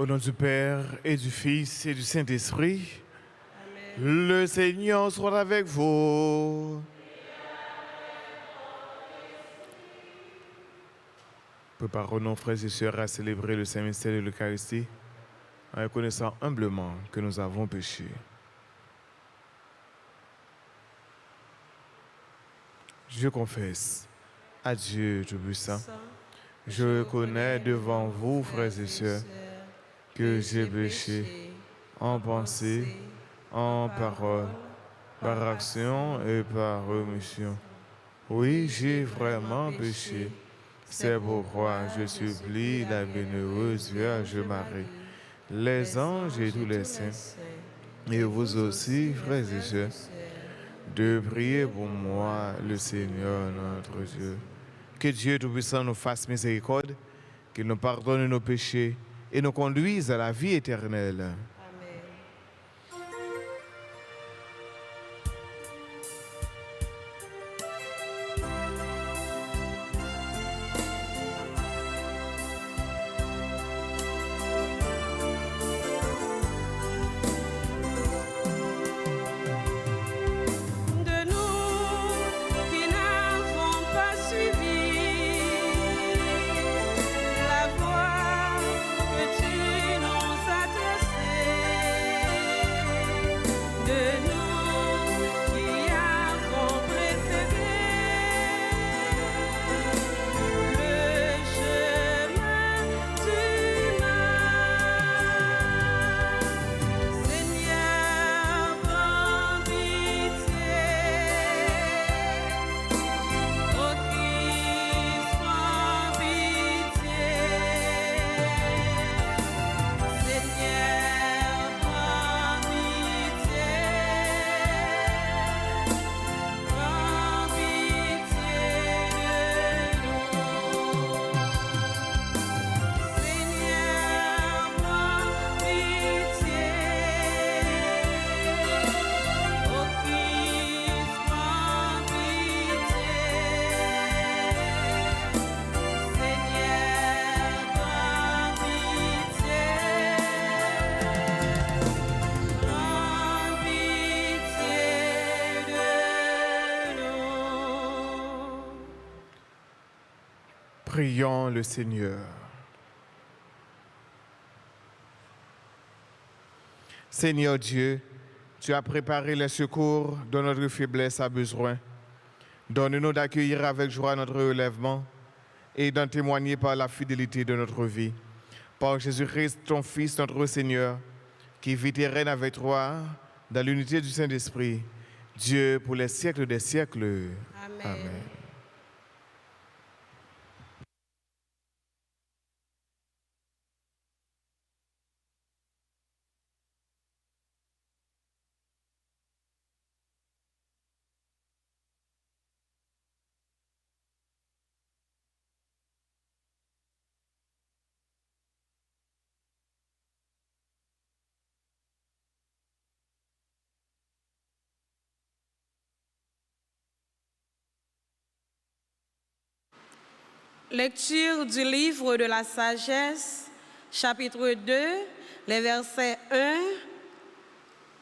Au nom du Père et du Fils et du Saint-Esprit, le Seigneur soit avec vous. Préparons-nous, frères et sœurs, à célébrer le Saint-Mystère de l'Eucharistie en reconnaissant humblement que nous avons péché. Je confesse à Dieu Tout-Puissant, je reconnais devant vous, frères et sœurs, que j'ai péché en pensée, en parole, par action et par omission. Oui, j'ai vraiment péché. C'est pourquoi je supplie la bienheureuse Vierge Marie, les anges et tous les saints, et vous aussi, frères et sœurs, de prier pour moi, le Seigneur notre Dieu. Que Dieu Tout-Puissant nous fasse miséricorde, qu'il nous pardonne nos péchés et nous conduise à la vie éternelle. Prions le Seigneur. Seigneur Dieu, tu as préparé les secours dont notre faiblesse a besoin. Donne-nous d'accueillir avec joie notre relèvement et d'en témoigner par la fidélité de notre vie. Par Jésus-Christ, ton Fils, notre Seigneur, qui vit et règne avec toi dans l'unité du Saint-Esprit, Dieu pour les siècles des siècles. Amen. Amen. Lecture du livre de la sagesse, chapitre 2, les versets 1,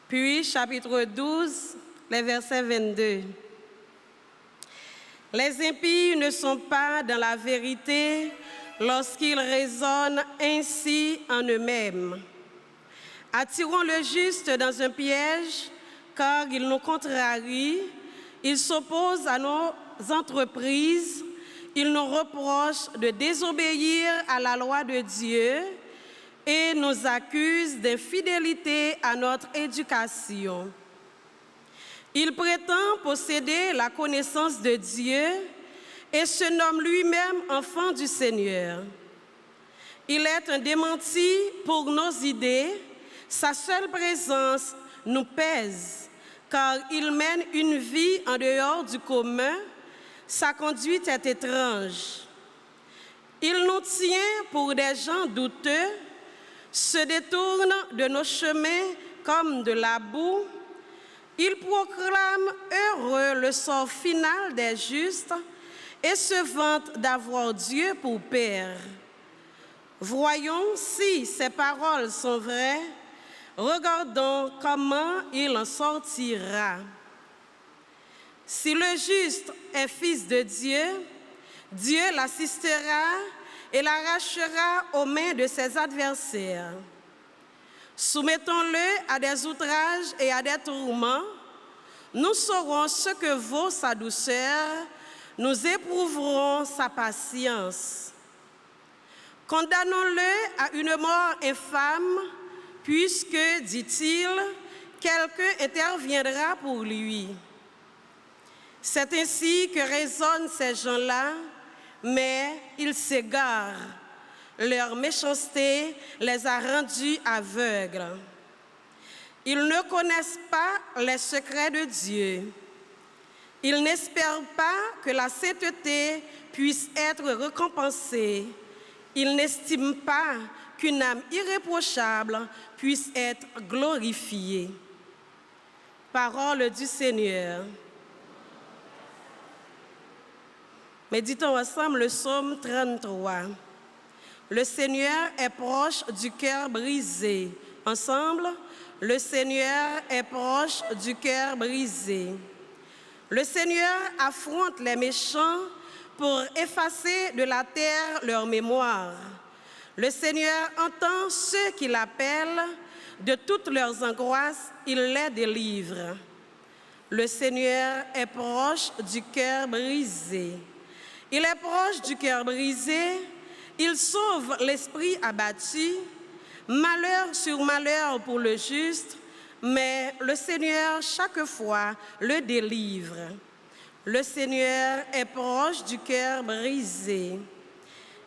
puis chapitre 12, les versets 22. Les impies ne sont pas dans la vérité lorsqu'ils raisonnent ainsi en eux-mêmes. Attirons le juste dans un piège, car il nous contrarie, il s'oppose à nos entreprises. Il nous reproche de désobéir à la loi de Dieu et nous accuse d'infidélité à notre éducation. Il prétend posséder la connaissance de Dieu et se nomme lui-même enfant du Seigneur. Il est un démenti pour nos idées, sa seule présence nous pèse, car il mène une vie en dehors du commun. Sa conduite est étrange. Il nous tient pour des gens douteux, se détourne de nos chemins comme de la boue. Il proclame heureux le sort final des justes et se vante d'avoir Dieu pour Père. Voyons si ces paroles sont vraies. Regardons comment il en sortira. Si le juste est fils de Dieu, Dieu l'assistera et l'arrachera aux mains de ses adversaires. Soumettons-le à des outrages et à des tourments. Nous saurons ce que vaut sa douceur. Nous éprouverons sa patience. Condamnons-le à une mort infâme, puisque, dit-il, quelqu'un interviendra pour lui. C'est ainsi que raisonnent ces gens-là, mais ils s'égarent. Leur méchanceté les a rendus aveugles. Ils ne connaissent pas les secrets de Dieu. Ils n'espèrent pas que la sainteté puisse être récompensée. Ils n'estiment pas qu'une âme irréprochable puisse être glorifiée. Parole du Seigneur. Méditons ensemble le psaume 33. Le Seigneur est proche du cœur brisé. Ensemble, le Seigneur est proche du cœur brisé. Le Seigneur affronte les méchants pour effacer de la terre leur mémoire. Le Seigneur entend ceux qui l'appellent, de toutes leurs angoisses, il les délivre. Le Seigneur est proche du cœur brisé. Il est proche du cœur brisé. Il sauve l'esprit abattu. Malheur sur malheur pour le juste, mais le Seigneur chaque fois le délivre. Le Seigneur est proche du cœur brisé.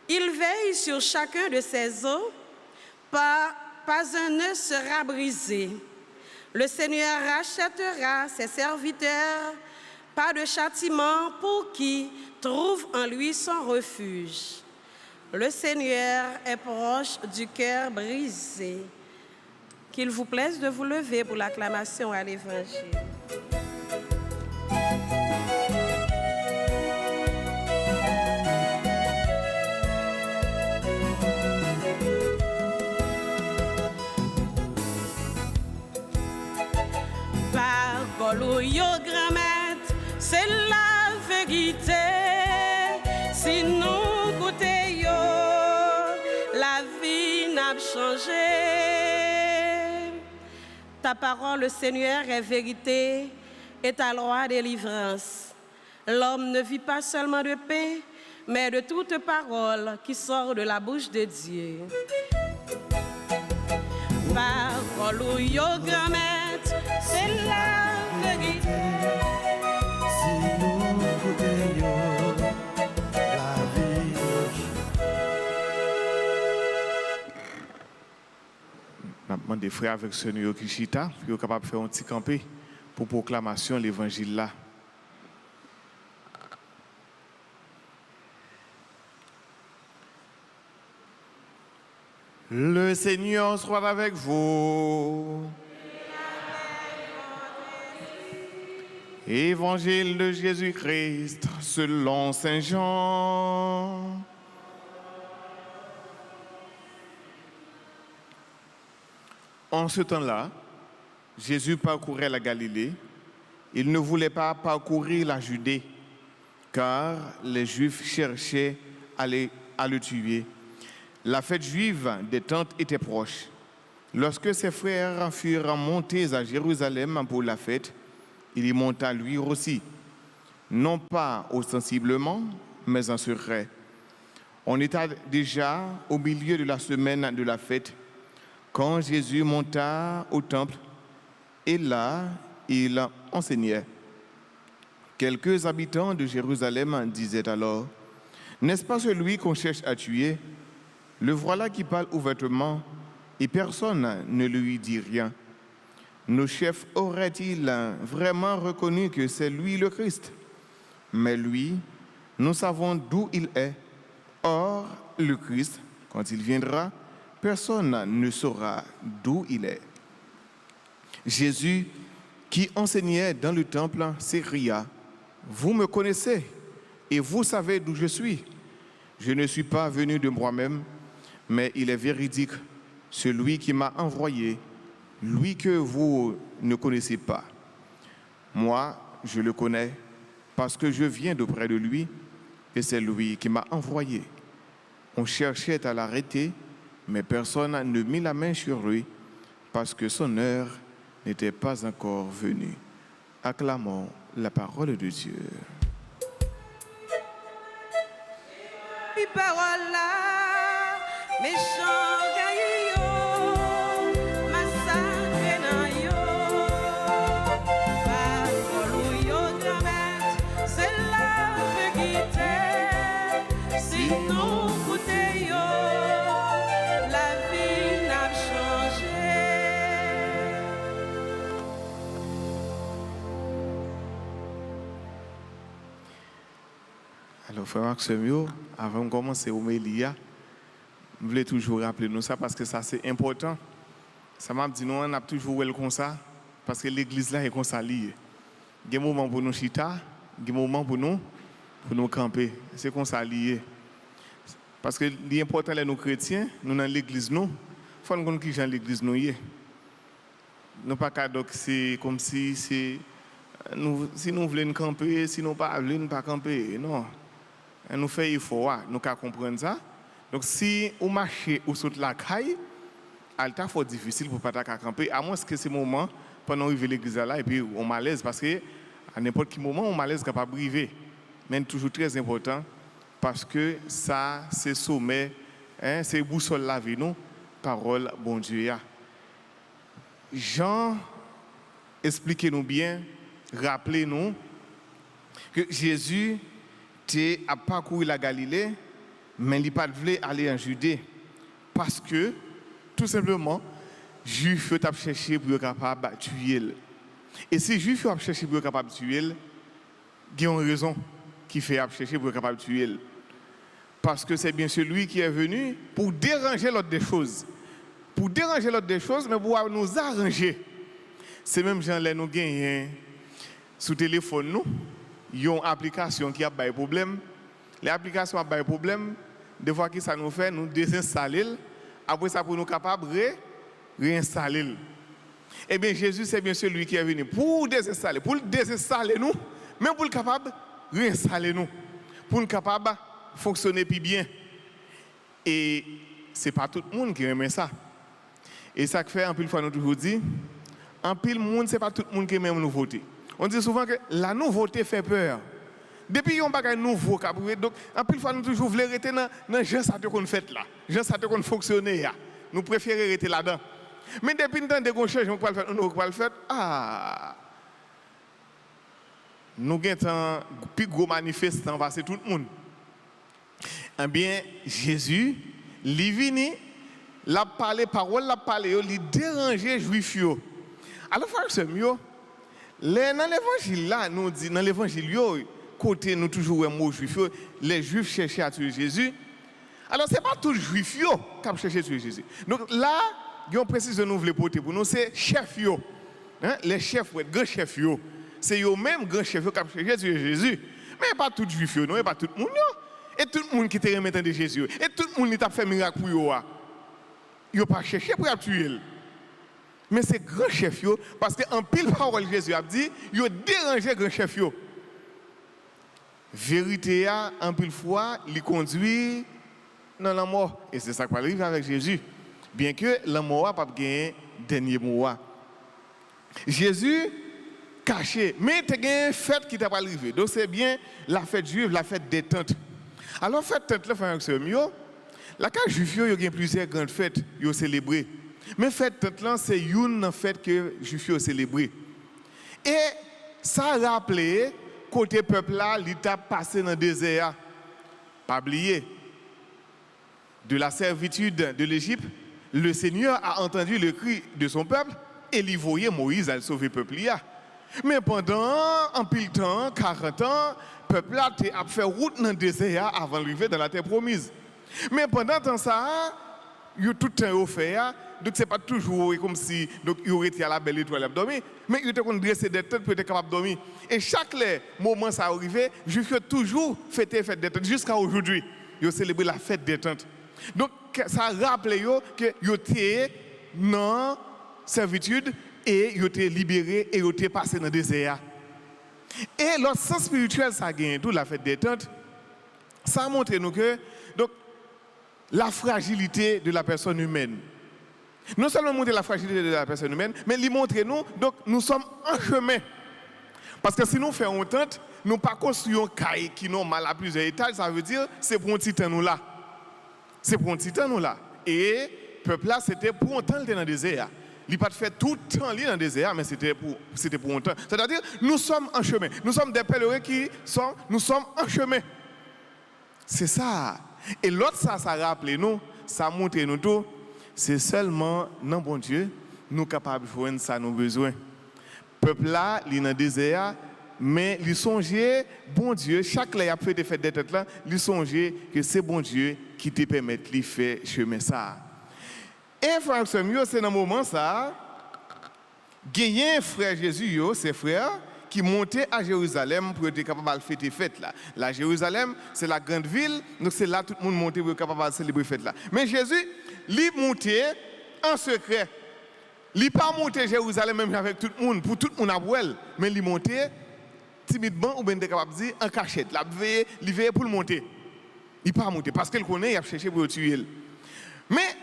Il veille sur chacun de ses os, pas un nœud sera brisé. Le Seigneur rachètera ses serviteurs, pas de châtiment pour qui trouve en lui son refuge. Le Seigneur est proche du cœur brisé. Qu'il vous plaise de vous lever pour l'acclamation à l'Évangile. Parole yo grand-mère, c'est la vérité. Si nous goûtons, la vie n'a changé. Ta parole, Seigneur, est vérité et ta loi délivrance. L'homme ne vit pas seulement de pain, mais de toute parole qui sort de la bouche de Dieu. Parole yo grand-mère, c'est la vérité. Si nous goûtons, la vie. Je demande des frères avec ce New Kishita, puis sont capables de faire un petit campé pour proclamation de l'évangile là. Le Seigneur soit avec vous. Évangile de Jésus-Christ selon Saint Jean. En ce temps-là, Jésus parcourait la Galilée. Il ne voulait pas parcourir la Judée, car les Juifs cherchaient à le tuer. La fête juive des tentes était proche. Lorsque ses frères furent montés à Jérusalem pour la fête, il y monta lui aussi, non pas ostensiblement, mais en secret. On était déjà au milieu de la semaine de la fête, quand Jésus monta au temple, et là, il enseignait. Quelques habitants de Jérusalem disaient alors, « N'est-ce pas celui qu'on cherche à tuer? Le voilà qui parle ouvertement, et personne ne lui dit rien. Nos chefs auraient-ils vraiment reconnu que c'est lui le Christ? Mais lui, nous savons d'où il est. Or, le Christ, quand il viendra, personne ne saura d'où il est. » Jésus, qui enseignait dans le temple, s'écria, « Vous me connaissez et vous savez d'où je suis. Je ne suis pas venu de moi-même, mais il est véridique, celui qui m'a envoyé, lui que vous ne connaissez pas. Moi, je le connais parce que je viens d'auprès de lui et c'est lui qui m'a envoyé. On cherchait à l'arrêter, mais personne ne mit la main sur lui parce que son heure n'était pas encore venue. Acclamons la parole de Dieu. Parole là, méchant gaillot, massacre nan yo, parole yo transmettre, c'est la vérité. Si nous écoutons yo, la vie n'a changé. Alors, frère Maxime, avant de commencer l'homélie, je voulais toujours rappeler nous ça parce que ça c'est important. Ça m'a dit nous on a toujours eu comme ça parce que l'église là est comme ça liée. Il y a des moments pour nous chita, il y a des moments pour nous camper. C'est comme ça lié. Parce que l'important les nous chrétiens, nous dans l'église nous, faut nous connaître qui dans l'église nous y est. Nous pas qu'à donc c'est comme si c'est nous si nous voulons camper, si nous pas voulons pas camper. Non. Et nous faisons effort, nous pouvons comprendre ça. Donc, si vous marchez ou sautez la caille, c'est fort difficile pour ne pas camper, à moins que ce moment, pendant arriver à l'église là, et puis on malaise, parce qu'à n'importe quel moment, on malaise capable de arriver. Mais c'est toujours très important, parce que ça, c'est sommet, hein, c'est boussole la vie, nous, parole, bon Dieu. Jean, expliquez-nous bien, rappelez-nous que Jésus a parcouru la Galilée, mais il n'a pas voulu aller en Judée. Parce que, tout simplement, les Juifs ont cherché pour être capable de tuer. Et si les Juifs ont cherché pour être capable de tuer, il y a une raison qui fait chercher pour être capable de tuer. Parce que c'est bien celui qui est venu pour déranger l'autre des choses. Pour déranger l'autre des choses, mais pour nous arranger. C'est même gens-là nous gagnons sur le téléphone, nous. Il y a une application qui a des problèmes. L'application a des problèmes. Des fois, que ça nous fait, nous désinstaller. Après ça, pour nous capables de réinstaller. Eh bien, Jésus, c'est bien celui qui est venu pour désinstaller nous, mais pour le capable de réinstaller nous. Pour nous capable de fonctionner plus bien. Et ce n'est pas tout le monde qui aime ça. Et ça fait, en pile fois, nous toujours dit, en pile monde, ce n'est pas tout le monde qui aime la nouveauté. On dit souvent que la nouveauté fait peur. Depuis qu'on bagage nouveau, donc en plus fois nous toujours voulons rester dans gens ça qu'on fait là, gens ça qu'on fonctionner là. Nous préférons rester là-dedans. Mais depuis nous temps qu'on change, on va le faire, on va le faire. Nous avons plus gros manifestant passer tout le monde. Eh bien Jésus, il vient, l'a parlé parole, l'a parlé, il déranger juif yo. Alors frère c'est mieux. Dans l'évangile là, nous dit dans l'évangile côté nous toujours un mot juif, les juifs cherchaient à tuer Jésus. Alors c'est pas tous les juifs qui cherchaient à tuer Jésus. Donc là, il y a une précision nous voulons porter pour nous, c'est chef yo. Hein? Les chefs, les grands chefs yo. C'est eux même grands chefs qui cherchaient à tuer Jésus. Mais pas tous les juifs non, pas tout le monde. Et tout le monde qui te remet de Jésus. Et tout le monde qui t'a fait miracle pour eux. Ils n'ont pas cherché pour tuer. Mais c'est grand chef yo, parce qu'en pile parole Jésus a dit, il a dérangé grand chef yo. Vérité a, en pile fois, il conduit dans la mort. Et c'est ça qui va arriver avec Jésus. Bien que la mort n'a pas gagné dernier mot. Jésus caché, mais il y a une fête qui t'a pas arrivé. Donc c'est bien la fête juive, la fête des tentes. Alors fête tente là, frère mieux. La case juive, il y a plusieurs grandes fêtes qui sont célébrées. Mais fête tente là, c'est une fête que les juifs ont célébrée. Et ça a rappelé côté peuple là, l'État passé dans le désert. Pas oublier. De la servitude de l'Égypte, le Seigneur a entendu le cri de son peuple et il voyait Moïse à sauver le peuple. Mais pendant un pile temps, 40 ans, le peuple a fait route dans le désert avant d'arriver dans la terre promise. Mais pendant temps ça, il y a tout le temps fait. Donc ce n'est pas toujours comme si il aurait été à la belle étoile à dormir, mais il était dressé des têtes pour être capable de dormir. Et chaque moment ça arrivait, jusqu'à toujours fêter fête des tentes, jusqu'à aujourd'hui. Ils ont célébré la fête des tentes. Donc, ça rappelle que vous étiez dans servitude et vous étiez libéré et vous étiez passé dans le désert. Et l'autre sens spirituel, ça a gagné tout la fête des tentes. Ça montre nous que donc, la fragilité de la personne humaine. Non seulement montrer la fragilité de la personne humaine, mais lui montrer nous, donc nous sommes en chemin. Parce que si nous faisons une tente, nous ne pas construisons caille qui n'ont mal à plusieurs étages, ça veut dire c'est pour un petit temps nous là. C'est pour un petit temps nous là. Et le peuple là, c'était pour un temps dans le désert. Il n'a pas fait tout le temps dans le désert, mais c'était pour un temps. C'est-à-dire, nous sommes en chemin. Nous sommes des pèlerins nous sommes en chemin. C'est ça. Et l'autre, ça rappelle nous, ça montre nous tout. C'est seulement, non bon Dieu, nous sommes capables de joindre ça nos besoins. Le peuple là, il est dans le désert, mais il songeait, bon Dieu, chaque là, il a fait des fêtes de tête là, il songeait que c'est bon Dieu qui te permet de faire chemin ça. Et frère, c'est dans le moment ça, gagner frère Jésus, ses frères, qui montaient à Jérusalem pour être capable de fêter fête là. La Jérusalem, c'est la grande ville, donc c'est là tout le monde montait pour être capable de célébrer fête là. Mais Jésus, il montait en secret. Il n'est pas monté à Jérusalem même avec tout le monde, pour tout le monde à Bouel, mais il montait timidement ou bien capable de dire en cachette. Il veillait pour le monter. Il n'est pas monté parce qu'il connaît, il a cherché pour le tuer. Mais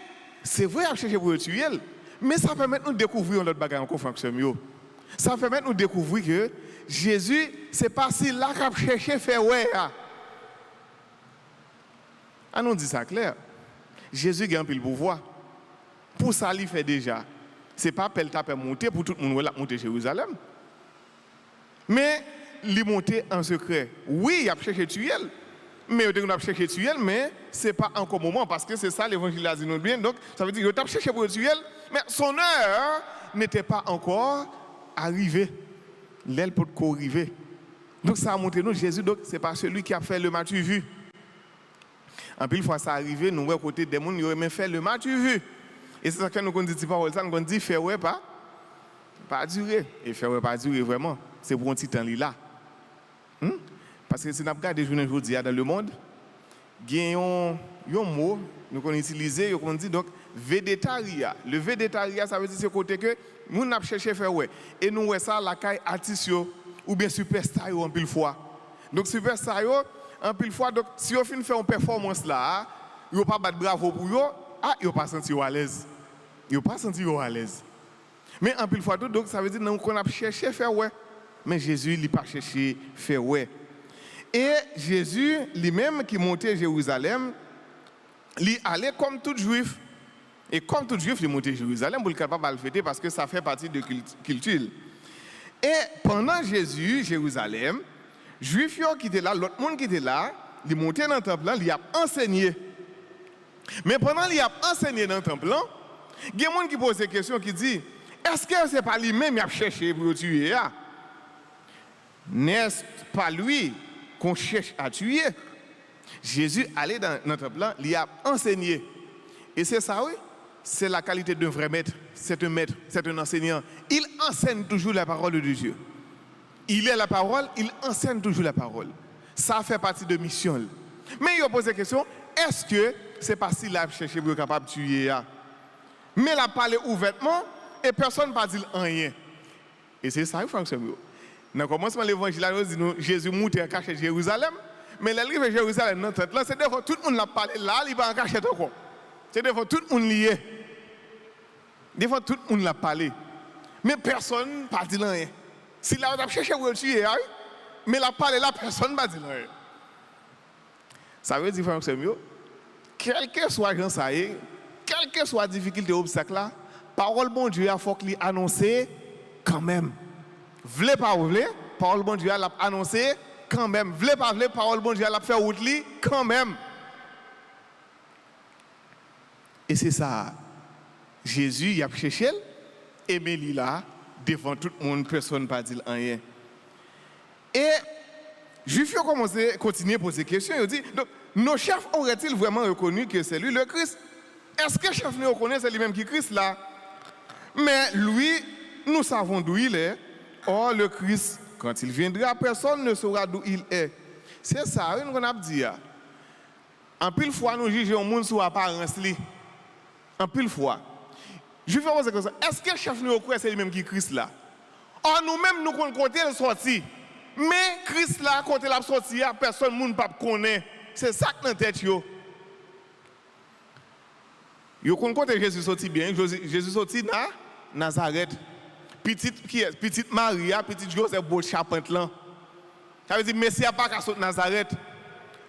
c'est vrai, il a cherché pour le tuer, mais ça permet de nous découvrir notre bagage en fonction. Ça permet de nous découvrir que Jésus, ce n'est pas si là qu'il a cherché à faire ouais. Ah non, dit ça clair. Jésus a un peu le pouvoir. Pour ça, il fait déjà. Ce n'est pas qu'il a monter pour tout le monde monter à Jérusalem. Mais il monter en secret. Oui, il a cherché à tuer. Mais il a cherché à tuer, mais ce n'est pas encore le moment parce que c'est ça l'évangile a dit nous bien. Donc, ça veut dire qu'il a cherché pour tuer, mais son heure n'était pas encore arrivée. L'aile peut arriver. Donc, ça a montré nous, Jésus, donc, ce n'est pas celui qui a fait le matu vu. En plus, une fois ça arrivé, nous, à côté des gens, ils ont même fait le matu vu. Et c'est ça que nous dit parole ça, nous dit faire ouais pas durer. Et faire ouais pas durer vraiment. C'est pour un petit temps là. Parce que si nous regardons des journées aujourd'hui dans le monde, il y a un mot nous qu'on utilise, on dit donc végétarien. Le végétarien, ça veut dire ce côté que nous n'avons cherché à faire ouais. Et nous voyons ça la caille artiste ou bien superstar en pile fois. Donc superstar en pile fois, donc si on fait une performance là, ils n'ont pas battre bravo pour eux, ils n'ont pas senti à l'aise. Ils n'ont pas senti à l'aise. Mais en pile fois, donc ça veut dire qu'on a cherché à faire ouais. Mais Jésus, il n'a pas cherché à faire ouais. Et Jésus, lui-même qui montait à Jérusalem, il allait comme tout juif. Et comme tout juif, il montait à Jérusalem pour le capable de le fêter parce que ça fait partie de la culture. Et pendant Jésus, Jérusalem, les juifs qui étaient là, l'autre monde qui était là, il montait dans le temple, il a enseigné. Mais pendant qu'il a enseigné dans le temple, il y a des gens qui posent des questions qui disent est-ce que ce n'est pas lui-même qui a cherché pour le tuer? N'est-ce pas lui qu'on cherche à tuer? Jésus allait dans le temple, il a enseigné. Et c'est ça, oui, c'est la qualité d'un vrai maître. C'est un maître, c'est un enseignant. Il enseigne toujours la parole de Dieu. Il est la parole, il enseigne toujours la parole. Ça fait partie de mission. Mais il a posé la question, est-ce que c'est pas si là cherché pour être capable de tuer? Mais il a parlé ouvertement et personne n'a pas dit rien. Et c'est ça, François. Dans le commencement de l'évangile, Jésus monte en cachette à Jérusalem. Mais l'arrivée à Jérusalem, c'est devant tout le monde l'a parlé là, il n'est pas en cachette encore. C'est devant tout le monde lié. Devant tout le monde l'a parlé. Mais personne n'a pas dit rien. Si là, on a cherché pour le tuer, mais la parole là, personne n'a dit rien. Ça veut dire, frère, quel que soit le ça est, quelle que soit la difficulté ou l'obstacle là, parole bon Dieu, il faut qu'il annonce quand même. Vle pas vle, parole bon Dieu, il a annoncé quand même. Vle pas vle, parole bon Dieu, il a fait route quand même. Et c'est ça. Jésus, il a cherché, et il là, devant tout le monde, personne n'a pas dit rien. Et les Juifs ont commencé à continuer à poser des questions. Ils ont dit, donc, nos chefs auraient-ils vraiment reconnu que c'est lui le Christ? Est-ce que le chef ne reconnaît c'est lui-même qui est Christ là? Mais lui, nous savons d'où il est. Or, le Christ, quand il viendra, personne ne saura d'où il est. C'est ça, nous avons dit. En pile fois, nous jugeons un monde sur apparence. En pile fois. Je vais poser comme ça. Est-ce que le chef nous croit c'est lui-même qui Christ là? Or nous-mêmes, nous connaissons côté le sorti. Mais Christ là, côté la sortie, personne ne peut connaître. C'est ça que dans la tête. Yo connaissez côté Jésus sorti bien. Jésus sorti dans Nazareth. Petite Maria, petite Joseph Beau Charpente là. Ça veut dire Messie n'a pas qu'à sortir de Nazareth.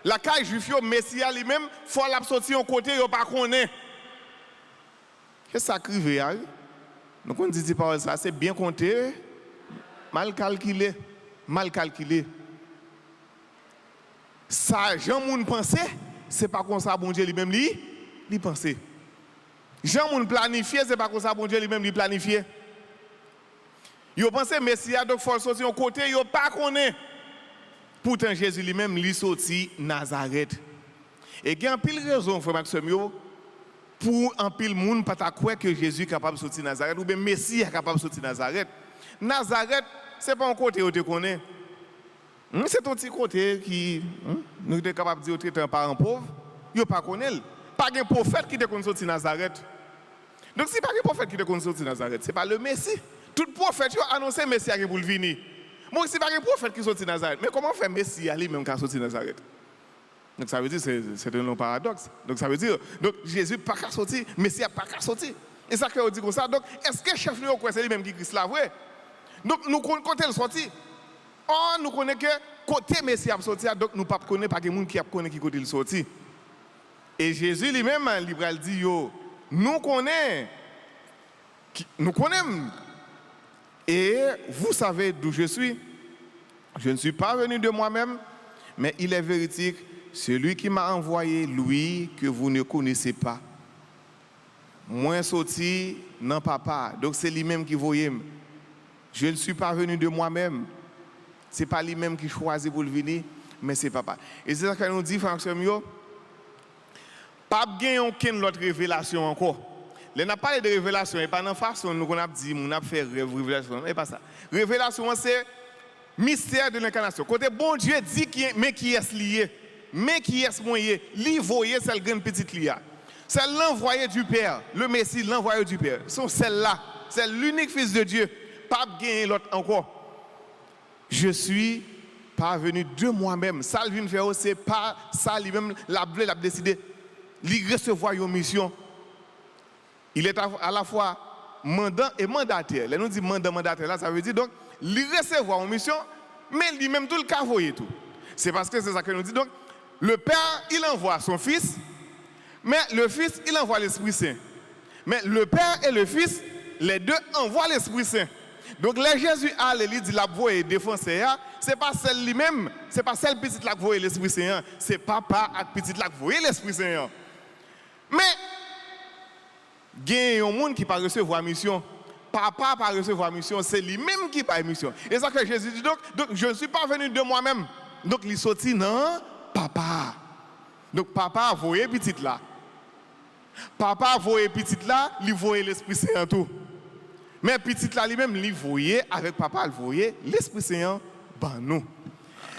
La caille juif, Messie lui-même, il faut la sortir au côté, il ne pas connaître. C'est ça qui arrive. Donc on dit par ça, c'est bien compté, mal calculé. Mal calculé. Ça, Jean Moun pensait, c'est pas comme ça bon Dieu lui-même lui pensait. Jean Moun planifié, c'est pas comme ça bon Dieu lui-même lui planifié. Yo pensé Messie donc faut sortir au côté, yo pas connaît. Pourtant Jésus lui-même lui sorti Nazareth. Et il y a un pile raison frère Maxime pour un pile monde pas croire que Jésus est capable de sortir Nazareth ou bien Messie est capable de sortir Nazareth. Nazareth c'est pas un côté où tu connais. C'est un petit côté qui nous sommes capables de dire que tu es un parent pauvre. Il ne pas connaît. Pas un prophète qui te connaît sortir Nazareth. Donc si pas un prophète qui te connaît sortir Nazareth, ce n'est pas le Messie. Tout prophète a annoncé Messie pour le venir. Moi, si pas un prophète qui sortit Nazareth, mais comment fait Messie aller même quand sortir Nazareth? Donc ça veut dire c'est un long paradoxe. Donc ça veut dire donc Jésus pas qu'à sortir, Messie pas qu'à sortir. Et ça qu'on dit comme ça. Donc est-ce que le chef nous croit c'est lui-même qui Christ là vrai? Donc nous connaissons le sorti. Or nous connaissons que côté Messie a sorti, donc nous ne connaissons pas quelqu'un qui a connu qui côté le sorti. Et Jésus lui-même il dit yo, nous connaissons. Et vous savez d'où je suis. Je ne suis pas venu de moi-même, mais il est véridique, celui qui m'a envoyé, lui que vous ne connaissez pas. Moi sorti non papa, donc c'est lui-même qui voyait. Je ne suis pas venu de moi-même. Ce n'est pas lui-même qui choisit pour le venir, mais c'est papa. Et c'est ça que nous dit, Frère Samuel, pas gagner aucune autre révélation encore. Là, on a parlé de révélation, et pas dans la façon nous avons dit, on a fait révélation, et pas ça. Révélation, c'est mystère de l'incarnation. Côté bon Dieu dit, mais qui est lié, mais qui est moyen, lui voyait celle grande petite lia. C'est l'envoyé du Père, le Messie, l'envoyé du Père. C'est celle-là, c'est l'unique Fils de Dieu. Pas gagner l'autre encore. Je suis pas venu de moi-même. Ça, il vient faire, c'est pas ça lui-même, l'a décidé. Il recevoir une mission. Il est à la fois mandant et mandataire. Là, nous dit mandataire, là, ça veut dire donc, il recevoir une mission, mais lui-même tout le cas voyait tout. C'est parce que c'est ça que nous dit. Donc, le Père, il envoie son Fils, mais le Fils, il envoie l'Esprit Saint. Mais le Père et le Fils, les deux envoient l'Esprit Saint. Donc, là, Jésus a dit la voix et défoncer, c'est pas celle lui-même, c'est pas celle petite là qui voit l'Esprit Saint, c'est papa et petite là qui voit l'Esprit Saint. Mais, il y a un monde qui ne peut pas recevoir la mission. Papa ne peut pas recevoir la mission, c'est lui-même qui n'a pas la mission. Et c'est ça que Jésus dit, donc je ne suis pas venu de moi-même. Donc, il sortit, non, papa. Donc, papa voyait petite là. Papa voyait petite là, il voyait l'Esprit Saint en tout. Mais petite là lui-même, il voyait avec papa, il voyait l'Esprit Saint dans nous.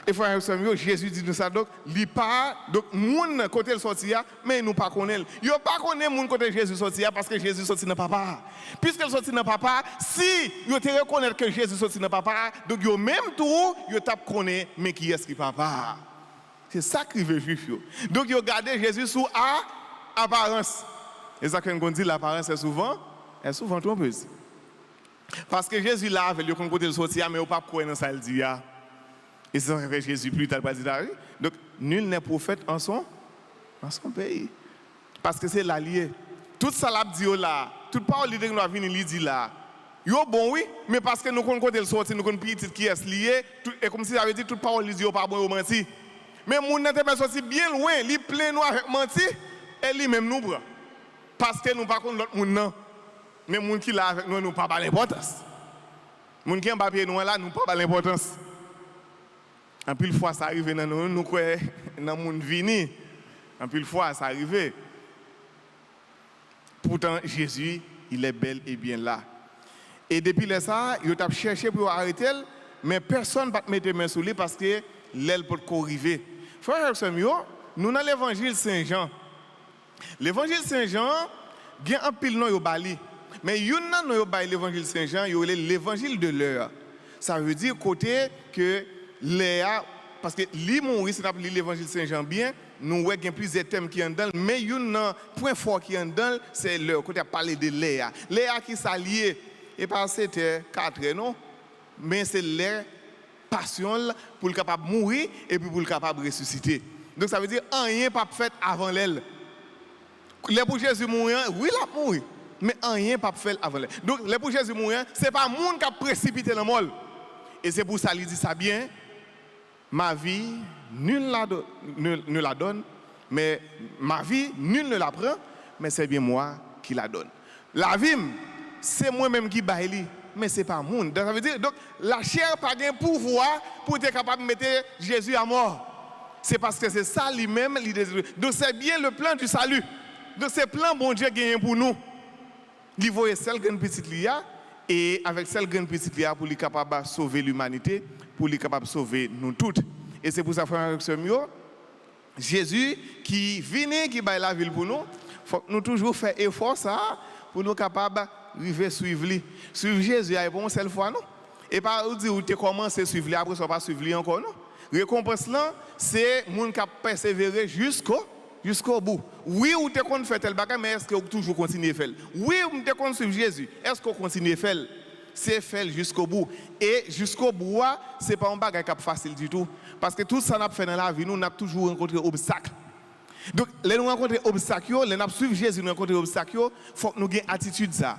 Et frère Samuel, Jésus dit nous ça donc, il pas donc moun côté le sorti mais nous pas connaît. Yo pas connaît moun côté Jésus sorti parce que Jésus sorti dans papa. Puisque il sorti dans papa, si yo te reconnaître que Jésus sorti dans papa, donc yo même tout yo t'a connaît mais qui est-ce qui papa. C'est ça qui veut juif yo. Donc yo garder Jésus sous apparence. Et ça qu'on dit l'apparence est souvent trompeuse. Parce que Jésus là avec le côté le sorti mais on pas croire dans ça il dit Et c'est ça que Jésus plus tard va dire. Donc nul n'est prophète en son pays. Parce que c'est l'allié. Tout ça l'a dit là, toute parole que nous avons venir dit là. Yo bon oui, mais parce que nous connaissons le sorti, nous connaissons petit qui est lié, et comme si ça veut dire toute parole dit pas bon menti. Mais mon n'était pas sorti bien loin, il plein noir avec menti et lui même nous prend. Parce que nous pas connaissons l'autre monde non. Mais moun qui là avec nous nous pas l'importance. Moun qui en papier nous là nous pas l'importance. En pile fois ça arrive dans nous croyons dans monde vini. En pile fois ça arrive. Pourtant Jésus, il est bel et bien là. Et depuis ça, il a cherché pour arrêter, mais personne ne va mettre main sur lui parce que l'aile peut arriver. Frère Samuel, nous dans l'évangile Saint-Jean. L'évangile Saint-Jean, il y a un pile nom yo bali. Mais il y a un nom yo bali l'évangile Saint-Jean, yo l'évangile de l'heure. Ça veut dire côté que Léa, parce que li Maurice n'a pas l'évangile Saint-Jean bien, nous voyons qu'il y a plusieurs thèmes qui en dedans, mais il y a un point fort qui en dedans, c'est l'heure. Côté à parler de Léa. Léa qui s'alliait, et pas c'était 4 non, mais c'est l'heure passion pour le capable mourir et puis pour le capable ressusciter. Donc ça veut dire rien pas fait avant l'aile. Les pour Jésus mourir, oui il a mouru, mais rien pas fait avant l'aile. Donc les pour Jésus mourir, c'est pas monde qui a précipité dans le mol. Et c'est pour ça qu'il dit ça bien. Ma vie, nul ne la donne, mais ma vie, nul ne la prend, mais c'est bien moi qui la donne. La vie, c'est moi-même qui baille, mais ce n'est pas monde. Donc, ça veut dire, donc, la chair n'a pas de pouvoir pour être capable de mettre Jésus à mort. C'est parce que c'est ça lui-même l'idée. Donc c'est bien le plan du salut. Donc c'est plan bon Dieu gagne pour nous. Il voyait celle grande petite lia et avec celle grande petite lia pour lui capable de sauver l'humanité, pour lui capable de sauver nous toutes. Et c'est pour ça frère Jésus qui vient qui baille la ville pour nous, faut que nous toujours faire effort ça pour nous capables de suivre lui. Suivre Jésus est bon seule fois non. Et pas dire où tu commences à suivre lui après ça pas suivre lui encore non. Récompense là, c'est moun qui a persévéré jusqu'au bout. Oui, ou te qu'on fait tel bagage, mais est-ce que vous toujours continuez à faire? Oui, ou te qu'on suivre Jésus, est-ce que vous continuez à faire? C'est faire jusqu'au bout. Et jusqu'au bout, ce n'est pas un bagage facile du tout. Parce que tout ça qu'on a fait dans la vie, nous avons toujours rencontré des obstacles. Donc, les nous rencontrer des obstacles, les nous suivre Jésus, nous rencontrer des obstacles, il faut que nous ayons attitude ça.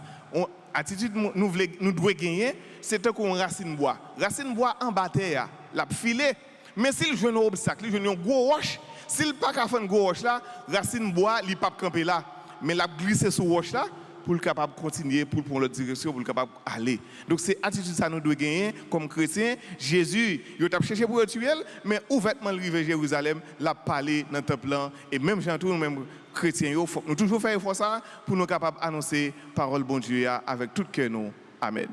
Attitude nous devons gagner, c'est qu'on racine bois. Racine bois en bataille, la filer. Mais s'il joue un obstacle, il joue un gros roche, s'il pas qu'à faire un gros roche là, racine bois, il pas camper là, mais la glisser sur roche là pour le capable continuer pour prendre l'autre direction pour le capable aller. Donc c'est attitude ça nous doit gagner comme chrétien. Jésus, il a cherché pour le tuer, mais ouvertement arrivé à Jérusalem, l'a parlé dans le temple et même gens tout même chrétiens, il faut nous toujours faire effort ça pour nous capable annoncer parole bon Dieu avec tout cœur nous. Amen.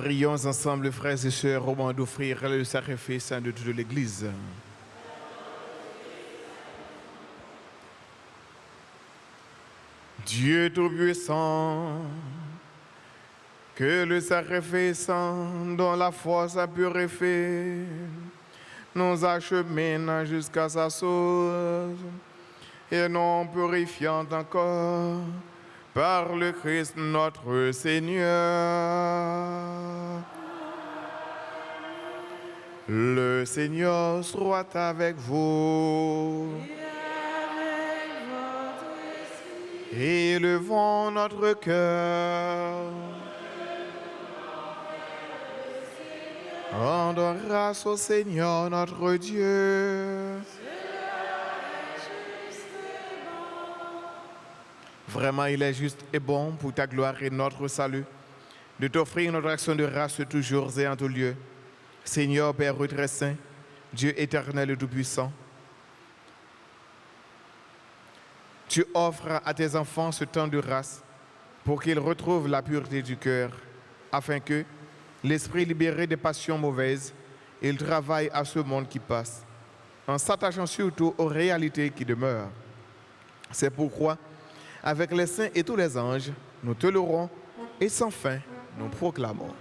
Prions ensemble, frères et sœurs, au moment d'offrir le sacrifice de toute l'Église. Dieu Tout-Puissant, que le sacrifice dont la force a purifié nous achemine jusqu'à sa source et non purifiant encore par le Christ notre Seigneur. Le Seigneur soit avec vous. Élevons notre cœur. Rendons grâce au Seigneur notre Dieu. Vraiment, il est juste et bon pour ta gloire et notre salut de t'offrir notre action de grâce toujours et en tout lieu. Seigneur, Père très saint, Dieu éternel et tout-puissant, tu offres à tes enfants ce temps de grâce pour qu'ils retrouvent la pureté du cœur, afin que, l'esprit libéré des passions mauvaises, ils travaillent à ce monde qui passe, en s'attachant surtout aux réalités qui demeurent. C'est pourquoi, avec les saints et tous les anges, nous te louerons et sans fin, nous proclamons.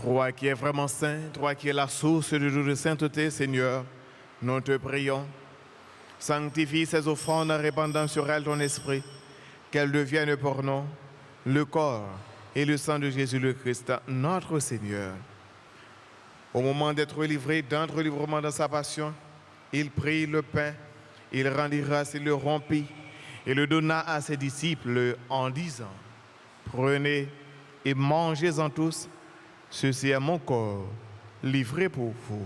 Toi qui es vraiment saint, toi qui es la source de toute sainteté, Seigneur, nous te prions. Sanctifie ces offrandes en répandant sur elles ton esprit, qu'elles deviennent pour nous le corps et le sang de Jésus le Christ, notre Seigneur. Au moment d'être livré d'entre-livrement dans sa passion, il prit le pain, il rendit grâce, il le rompit et le donna à ses disciples en disant: Prenez et mangez-en tous, Ceci est mon corps, livré pour vous.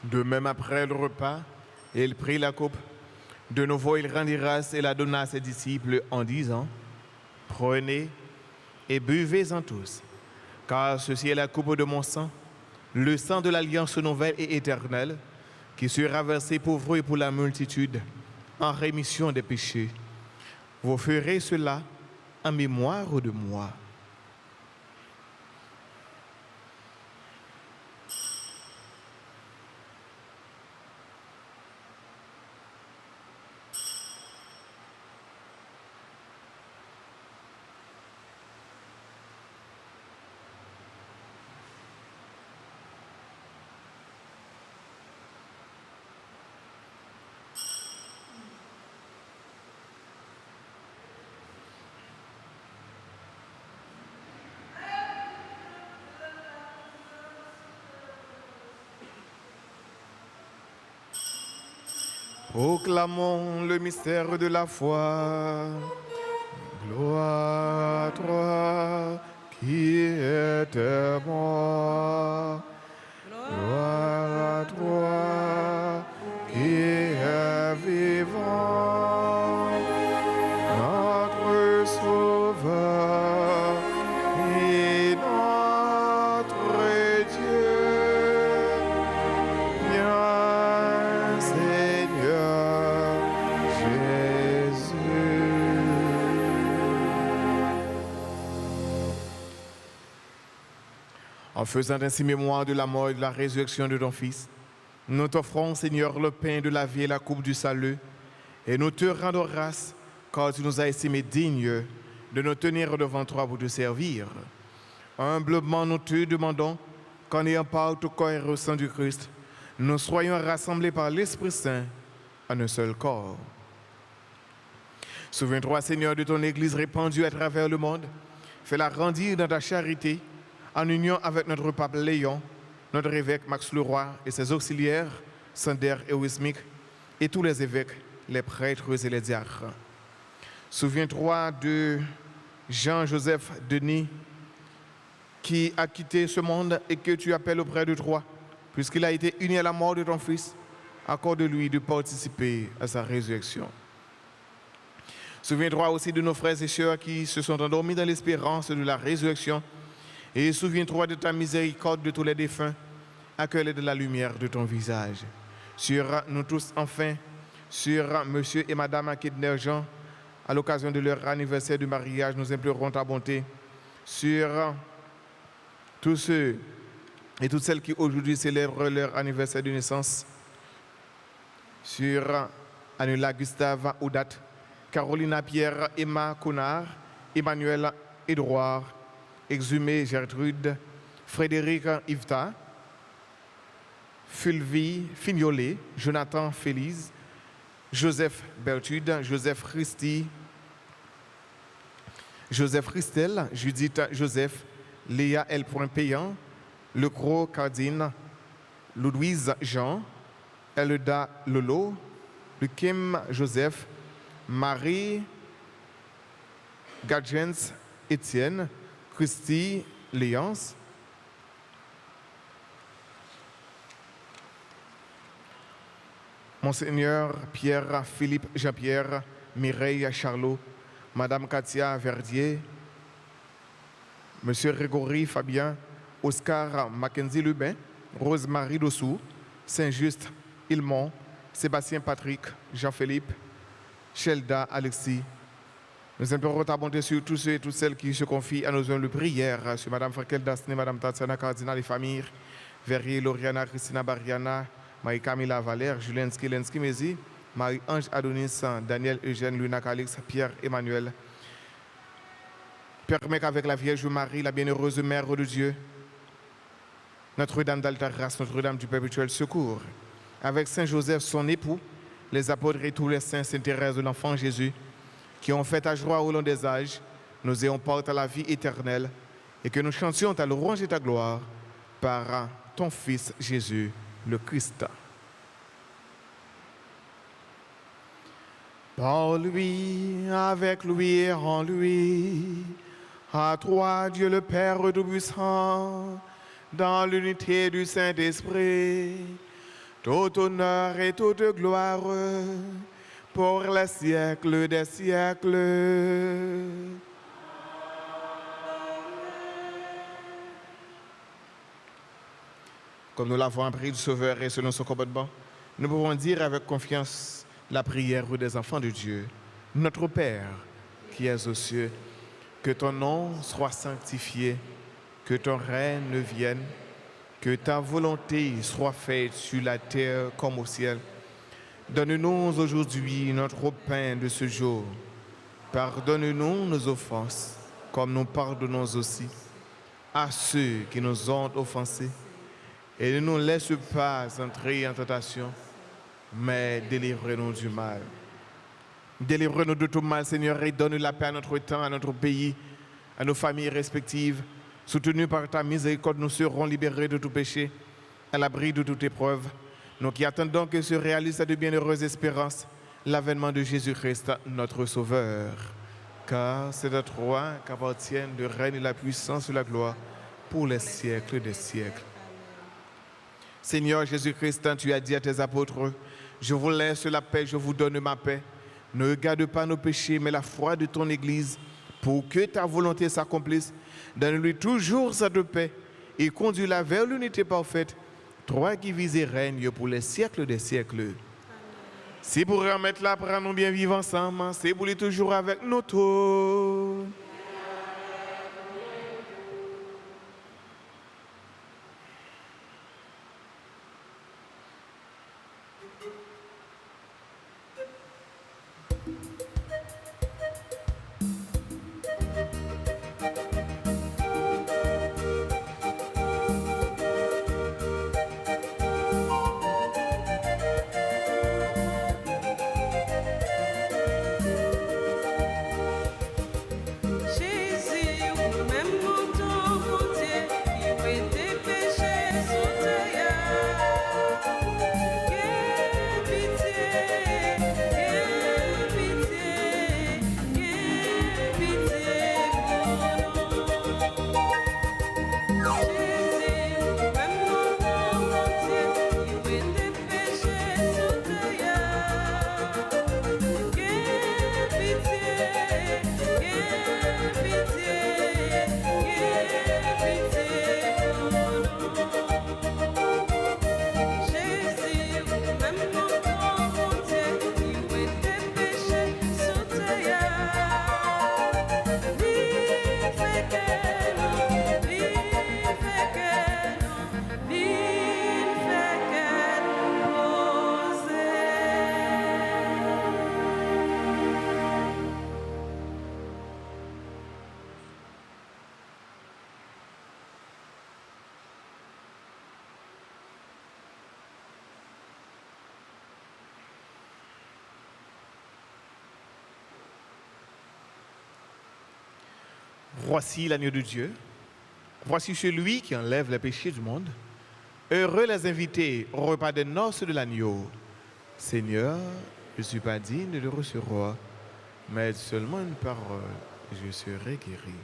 De même, après le repas, il prit la coupe. De nouveau, il rendit grâce et la donna à ses disciples en disant, « Prenez et buvez-en tous, car ceci est la coupe de mon sang, le sang de l'alliance nouvelle et éternelle, qui sera versé pour vous et pour la multitude, en rémission des péchés. Vous ferez cela en mémoire de moi. » Proclamons le mystère de la foi. Gloire à toi qui étais mort. Gloire à toi qui es vivant. Notre Sauveur et notre Dieu. Viens, Seigneur Jésus. En faisant ainsi mémoire de la mort et de la résurrection de ton Fils, nous t'offrons, Seigneur, le pain de la vie et la coupe du salut, et nous te rendons grâce, car tu nous as estimés dignes de nous tenir devant toi pour te servir. Humblement, nous te demandons qu'en ayant part au corps et au sang du Christ, nous soyons rassemblés par l'Esprit Saint en un seul corps. Souviens-toi, Seigneur, de ton Église répandue à travers le monde. Fais-la grandir dans ta charité, en union avec notre pape Léon, notre évêque Max Leroy et ses auxiliaires, Sander et Wismic, et tous les évêques, les prêtres et les diacres. Souviens-toi de Jean-Joseph Denis, qui a quitté ce monde et que tu appelles auprès de toi, puisqu'il a été uni à la mort de ton Fils. Accorde-lui de participer à sa résurrection. Souviens-toi aussi de nos frères et sœurs qui se sont endormis dans l'espérance de la résurrection. Et souviens-toi de ta miséricorde de tous les défunts, accueille-les de la lumière de ton visage. Sur nous tous, enfin, sur monsieur et madame Kedner-Jean, à l'occasion de leur anniversaire de mariage, nous implorons ta bonté. Sur tous ceux et toutes celles qui aujourd'hui célèbrent leur anniversaire de naissance, sur Anula Gustave Oudat, Carolina Pierre Emma Conard, Emmanuel Édouard, Exhumé Gertrude, Frédéric Yveta, Fulvie Fignolet, Jonathan Félix, Joseph Bertude, Joseph Christy, Joseph Christel, Judith Joseph, Léa L. Payant, Lecro Cardine, Louise Jean, Elda Lolo, Lukim Joseph, Marie Gadjens Étienne, Christy Léance, Monseigneur Pierre-Philippe Jean-Pierre, Mireille Charlot, Madame Katia Verdier, Monsieur Grégory Fabien, Oscar Mackenzie Lubin, Rose-Marie Dossou, Saint-Just Ilmont, Sébastien Patrick, Jean-Philippe, Shelda Alexis. Nous implorons ta bonté sur tous ceux et toutes celles qui se confient à nos humbles prières, sur Madame Frakel Dasné, Madame Tatiana Cardinal et famille, Verrier, Loriana, Christina Bariana, Marie-Camilla Valère, Julien Skilensky Mézi, Marie-Ange Adonis, Daniel Eugène, Luna Calix, Pierre Emmanuel. Permets qu'avec la Vierge Marie, la bienheureuse Mère de Dieu, Notre-Dame d'Altagrace, Notre-Dame du Perpétuel Secours, avec Saint Joseph, son époux, les apôtres et tous les saints, Sainte Thérèse de l'Enfant Jésus, qui ont fait ta joie au long des âges, nous ayons part à la vie éternelle, et que nous chantions ta louange et ta gloire par ton Fils Jésus, le Christ. Par lui, avec lui et en lui, à toi, Dieu le Père Tout-Puissant, dans l'unité du Saint-Esprit, tout honneur et toute gloire pour les siècles des siècles. Comme nous l'avons appris du Sauveur et selon son commandement, nous pouvons dire avec confiance la prière des enfants de Dieu. Notre Père, qui es aux cieux, que ton nom soit sanctifié, que ton règne vienne, que ta volonté soit faite sur la terre comme au ciel. Donne-nous aujourd'hui notre pain de ce jour. Pardonne-nous nos offenses, comme nous pardonnons aussi à ceux qui nous ont offensés. Et ne nous laisse pas entrer en tentation, mais délivre-nous du mal. Délivre-nous de tout mal, Seigneur, et donne la paix à notre temps, à notre pays, à nos familles respectives. Soutenus par ta miséricorde, nous serons libérés de tout péché, à l'abri de toute épreuve. Nous qui attendons que se réalise cette bienheureuse espérance, l'avènement de Jésus-Christ, notre Sauveur. Car c'est à toi qu'appartiennent le règne et la puissance et la gloire pour les siècles des siècles. Seigneur Jésus-Christ, tu as dit à tes apôtres, je vous laisse la paix, je vous donne ma paix. Ne regarde pas nos péchés, mais la foi de ton Église, pour que ta volonté s'accomplisse. Donne-lui toujours cette paix et conduis-la vers l'unité parfaite, toi qui vis et règnes pour les siècles des siècles. C'est pour remettre là, pour nous bien vivre ensemble, c'est pour lui toujours avec nous tous. Voici l'agneau de Dieu. Voici celui qui enlève les péchés du monde. Heureux les invités au repas des noces de l'agneau. Seigneur, je ne suis pas digne de le recevoir, mais seulement une parole, je serai guéri.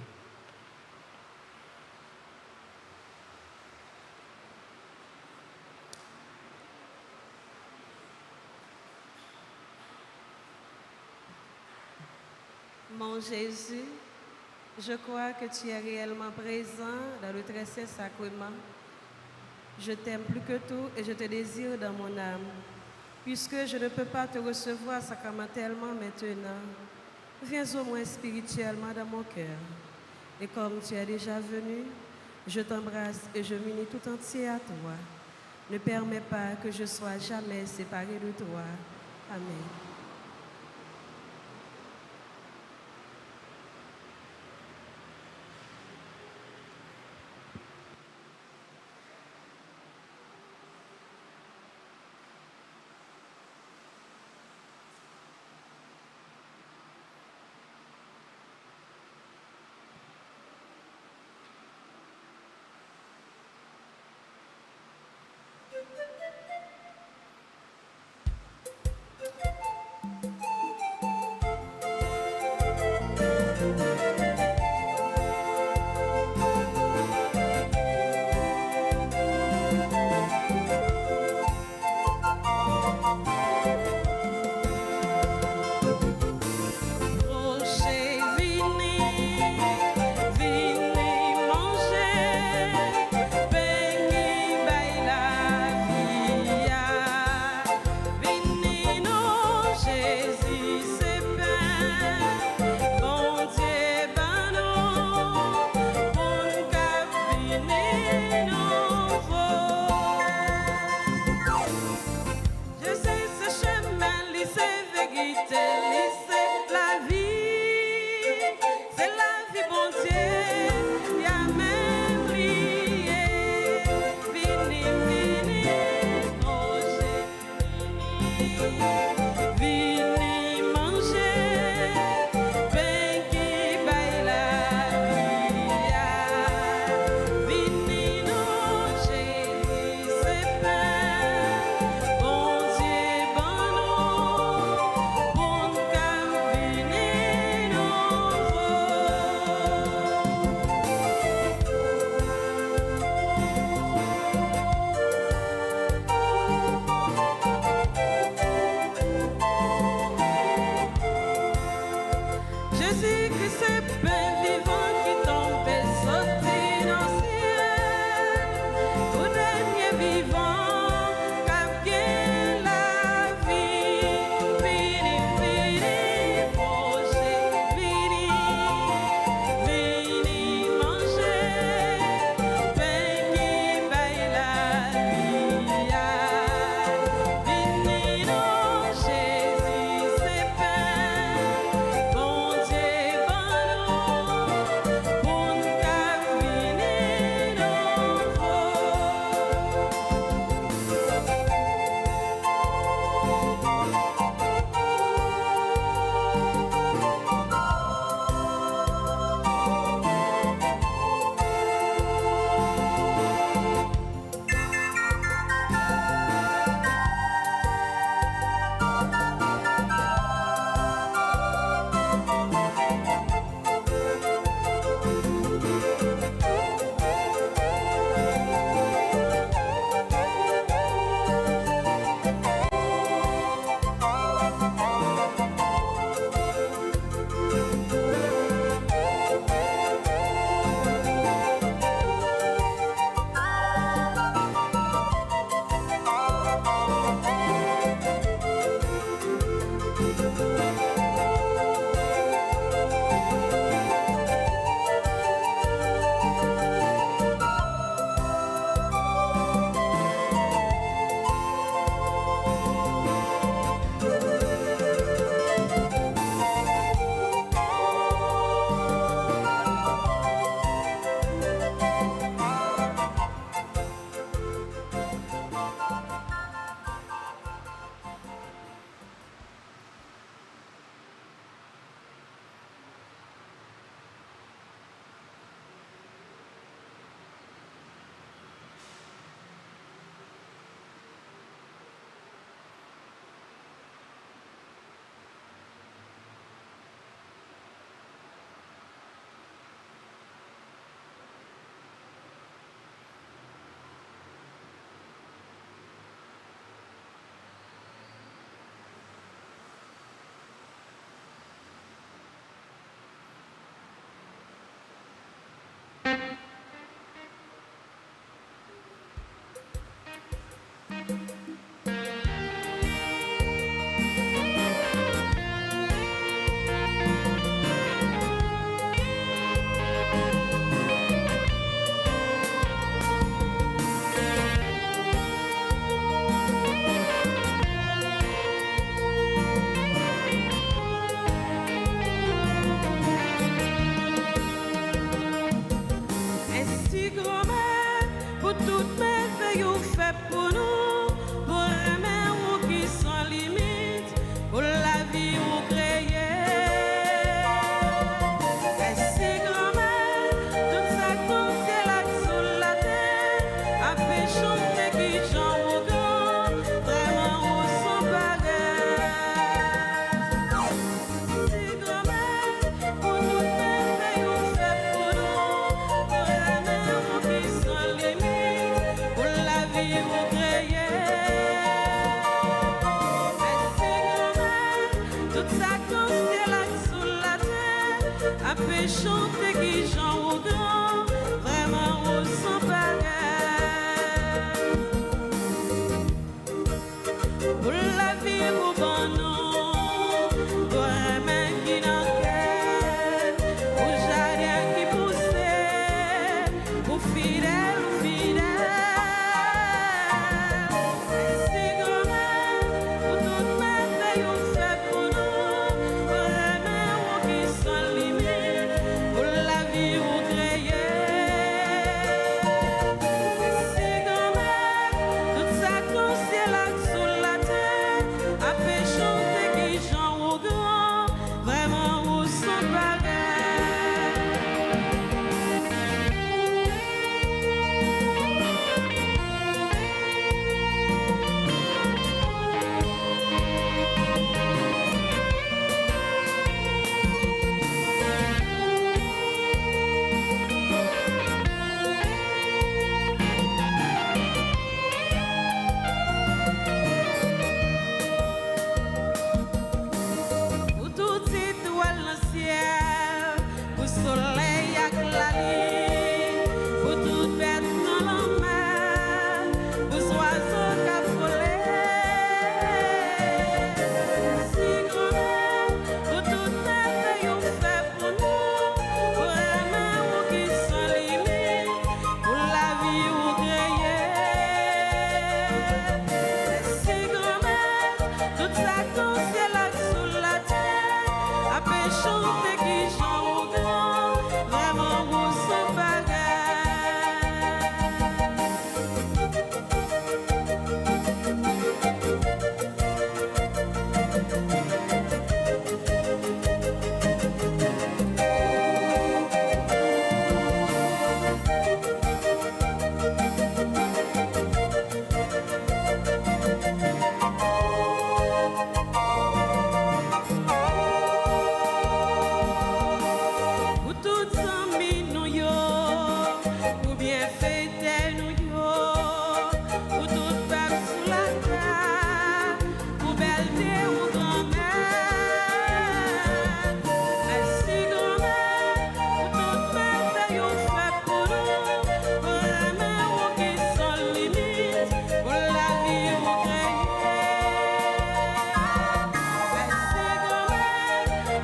Mon Jésus, je crois que tu es réellement présent dans le très saint sacrement. Je t'aime plus que tout et je te désire dans mon âme. Puisque je ne peux pas te recevoir sacramentellement maintenant, viens au moins spirituellement dans mon cœur. Et comme tu es déjà venu, je t'embrasse et je m'unis tout entier à toi. Ne permets pas que je sois jamais séparé de toi. Amen. toute sa constellation sur la terre, après chanter qui Jean au grand, vraiment au sans pareil. Pour la vie au bon nom, pour un main qui n'en cœur, pour jardin qui poussait, pour fidèle ou fidèle. C'est grand-mère, pour toute merveille au fait pour nous, pour un main qui sans limite, pour la vie au créer. C'est grand-mère, toute sa constellation sur la terre, après chanter qui Jean au grand, vraiment au son pareil. Pour toutes étoiles dans le ciel, pour soleil avec la lune, pour toute bête dans la mer, pour oiseaux qui si grand-mère, pour toute merveille au fait pour nous, pour aimer ou qui sans limite, pour la vie ou créer. Si grand-mère, toute sa constellation sur la terre, après chanter qui Jean au grand, vraiment au sans Pour toutes amis nous yo, pour bien fêter nous yo, pour toute peuple sous la terre, pour belleté ou grand-mère. Merci grand-mère, pour toute merveille au fait pour nous, pour aimer ou qui sans limite, pour la vie ou créer. Merci grand-mère,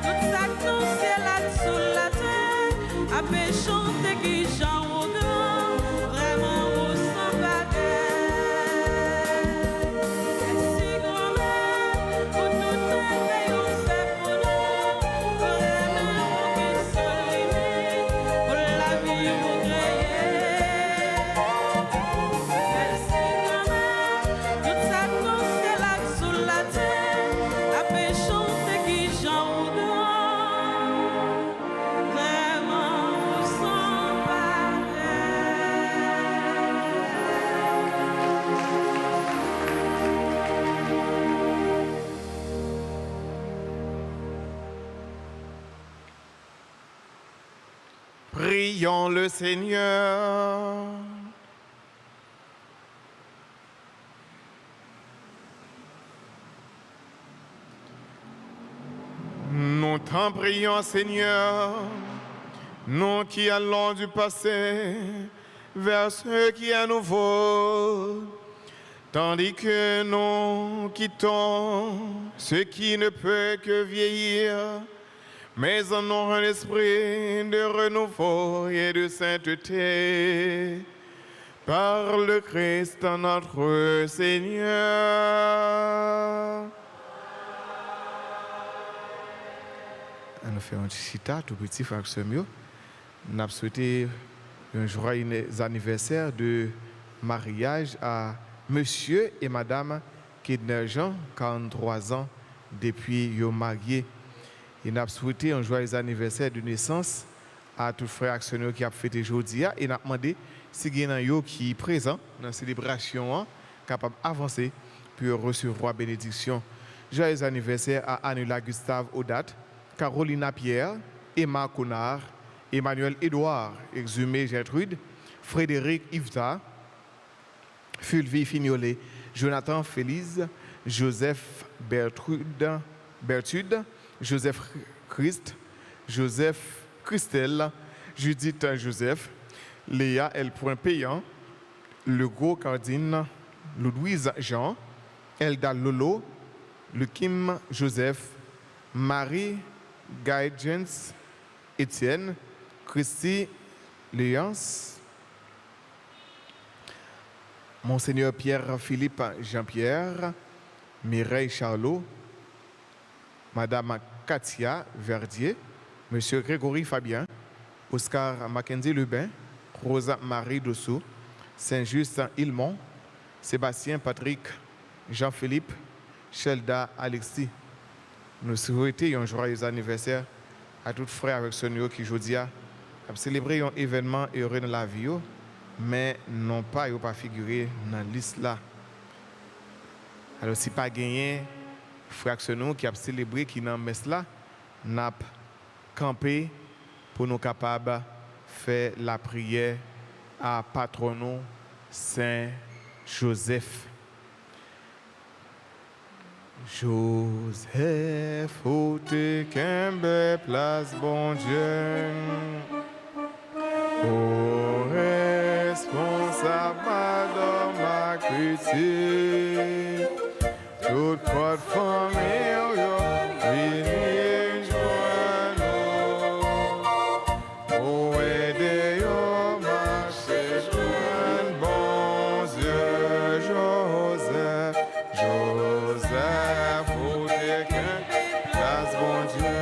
toute sa constellation sur la terre, après chanter qui Jean au grand, vraiment au sans pareil. Merci grand-mère, pour toute merveille au fait pour nous, pour aimer ou qui sans limite, pour la vie ou créer. Merci grand-mère, toute sa constellation sur la terre, après chanter qui Jean au grand, vraiment au sans Prions le Seigneur. Nous t'en prions, Seigneur, nous qui allons du passé vers ce qui est nouveau, tandis que nous quittons ce qui ne peut que vieillir, mais en nous un esprit de renouveau et de sainteté, par le Christ notre Seigneur. On fait un petit cita, tout petit frère Semio. On a souhaité un joyeux anniversaire de mariage à monsieur et madame Kidner Jean, 43 ans depuis qu'ils sont mariés. Et on a souhaité un joyeux anniversaire de naissance à tout frère actionnaire qui a fêté aujourd'hui. Et on a demandé si il y a un qui est présent dans la célébration, capable d'avancer pour recevoir bénédiction. Joyeux anniversaire à Anula Gustave Audat, Carolina Pierre, Emma Connard, Emmanuel Édouard, Exhumé Gertrude, Frédéric Yveta, Fulvie Fignolet, Jonathan Félix, Joseph Bertrude, Berthude, Joseph Christ, Joseph Christelle, Judith Joseph, Léa L. Payant, Legault Cardine, Louise Jean, Elda Lolo, Lukim Joseph, Marie Gaïdjens, Étienne, Christy Léance, Monseigneur Pierre-Philippe Jean-Pierre, Mireille Charlot, Madame Katia Verdier, Monsieur Grégory Fabien, Oscar Mackenzie Lebin, Rosa Marie Dossou, Saint-Just Ilmont, Sébastien Patrick, Jean-Philippe, Shelda Alexis. Nous souhaitons un joyeux anniversaire à tous frères avec sœurs qui aujourd'hui a célébré un événement heureux dans la vie, mais non pas figuré dans la liste là. Alors si pas gagné, frères qui a célébré qui dans messe là, n'a campé pour nous capables de faire la prière à patronon Saint Joseph. Joseph, où t'es qu'un place, bon Dieu, au responsable dans ma critique, toute votre famille, venez joindre, pour aider au marché, joindre, bon Dieu, Joseph, Joseph, où t'es qu'un place, bon Dieu.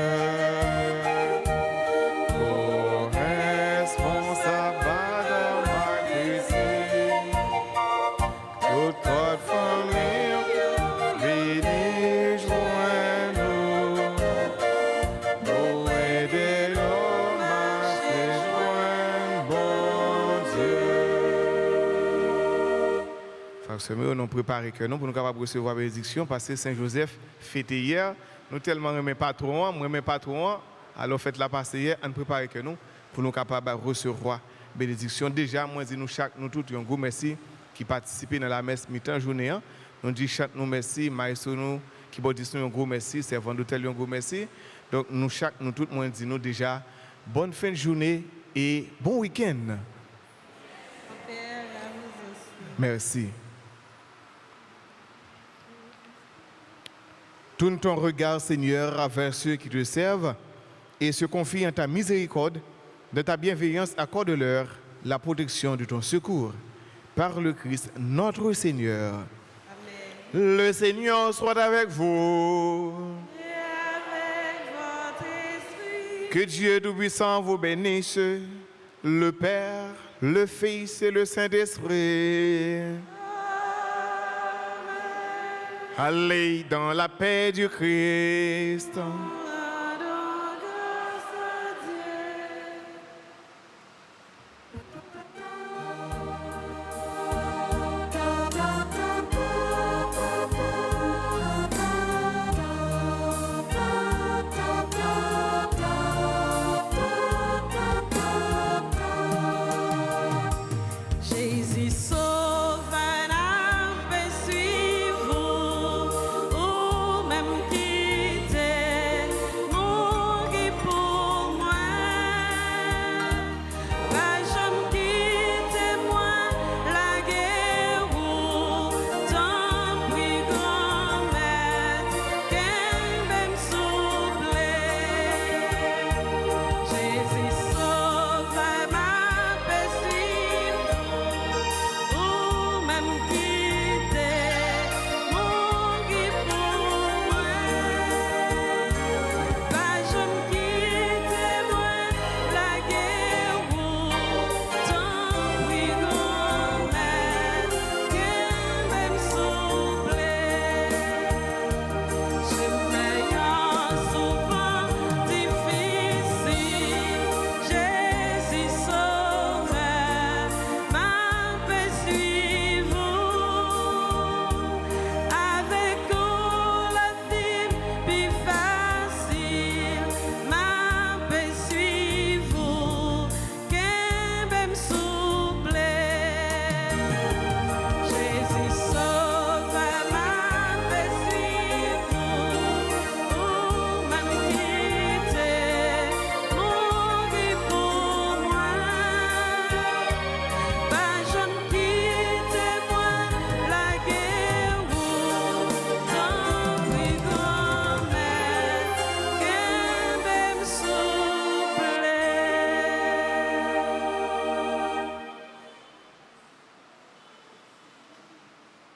Nous avons préparé que nous pour nous capables de recevoir la bénédiction parce que Saint-Joseph fêté hier. Nous tellement aimons patron, alors faites la passer hier, on prépare que nous pour nous capables de recevoir la bénédiction. Déjà, moi dis nous chaque nous tous un gros merci qui participent dans la messe mi-temps journée. Nous dis chaque nous merci, maestro nous qui bon dit nous un gros merci, servant d'hôtel un gros merci. Donc nous chaque nous tous moi dis nous déjà bonne fin de journée et bon week-end. Merci. Tourne ton regard, Seigneur, vers ceux qui te servent et se confie en ta miséricorde. De ta bienveillance, accorde-leur la protection de ton secours. Par le Christ, notre Seigneur. Amen. Le Seigneur soit avec vous. Et avec votre esprit. Que Dieu Tout-Puissant vous bénisse, le Père, le Fils et le Saint-Esprit. Allez dans la paix du Christ.